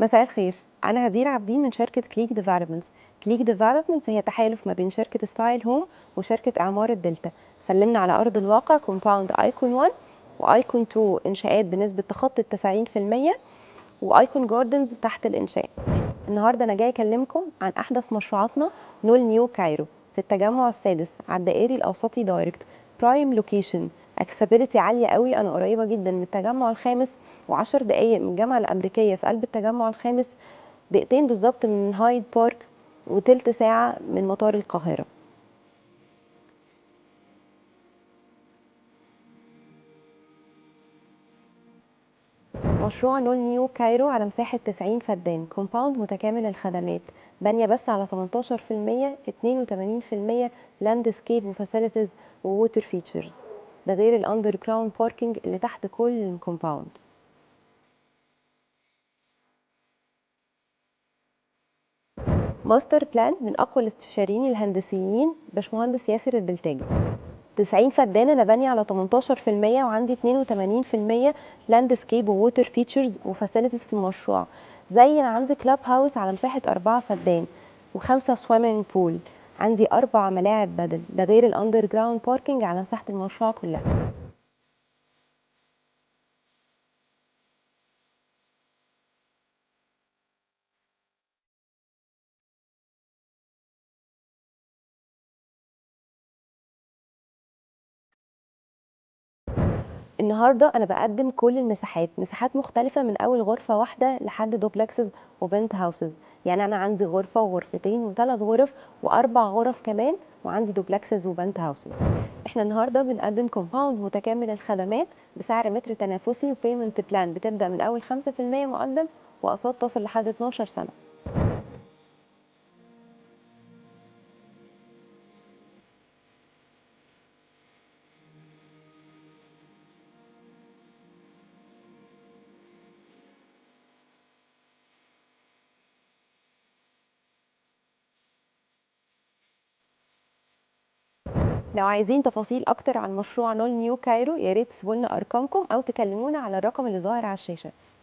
مساء الخير. أنا هدير عابدين من شركة كليك ديفلوبمنتس. كليك ديفلوبمنتس هي تحالف ما بين شركة ستايل هوم وشركة إعمار الدلتا. سلمنا على أرض الواقع كومباوند أيكون 1 وأيكون 2 إنشاءات بنسبة تخطي 90%، وأيكون جاردنز تحت الإنشاء. النهاردة أنا جاي أكلمكم عن أحدث مشروعاتنا نول نيو كايرو في التجمع السادس على الدائري الأوسطي دايركت. برايم لوكيشن، اكسبيليتي عالية قوي. أنا قريبة جدا من التجمع الخامس و10 دقايق من الجامعة الأمريكية في قلب التجمع الخامس، دقيقتين بالظبط من هايد بارك، وتلت ساعة من مطار القاهرة. مشروع نول نيو كايرو على مساحة 90 فدان، كومباوند متكامل الخدمات، بانية بس على 18%، 82% لاندسكيب وفاسيلتيز وووتر فيتشرز، ده غير الاندر جراوند باركينج اللي تحت كل الكومباوند. ماستر بلان من اقوى الاستشاريين الهندسيين باشمهندس ياسر البلتاجي. 90 فدان، انا بانيه على 18%، وعندي 82% لاندسكيب ووتر فيتشرز وفاسيلتيز في المشروع. زي انا عندي كلاب هاوس على مساحه 4 فدان و5 سويمنج بول، عندي 4 ملاعب بدل، ده غير الاندر جراوند باركينج على مساحه المشروع كلها. النهارده انا بقدم كل المساحات، مساحات مختلفه من اول غرفه واحده لحد دوبلكسز وبنت هاوسز. يعني انا عندي غرفه وغرفتين وثلاث غرف واربع غرف كمان، وعندي دوبلكسز وبنت هاوسز. احنا النهارده بنقدم كومباوند متكامل الخدمات بسعر متر تنافسي، وبيمنت بلان بتبدا من اول 5% مقدم، واقساط تصل لحد 12 سنه. لو عايزين تفاصيل اكتر عن مشروع نول نيو كايرو، يا ريت تسيبوا لنا ارقامكم او تكلمونا على الرقم اللي ظاهر على الشاشه.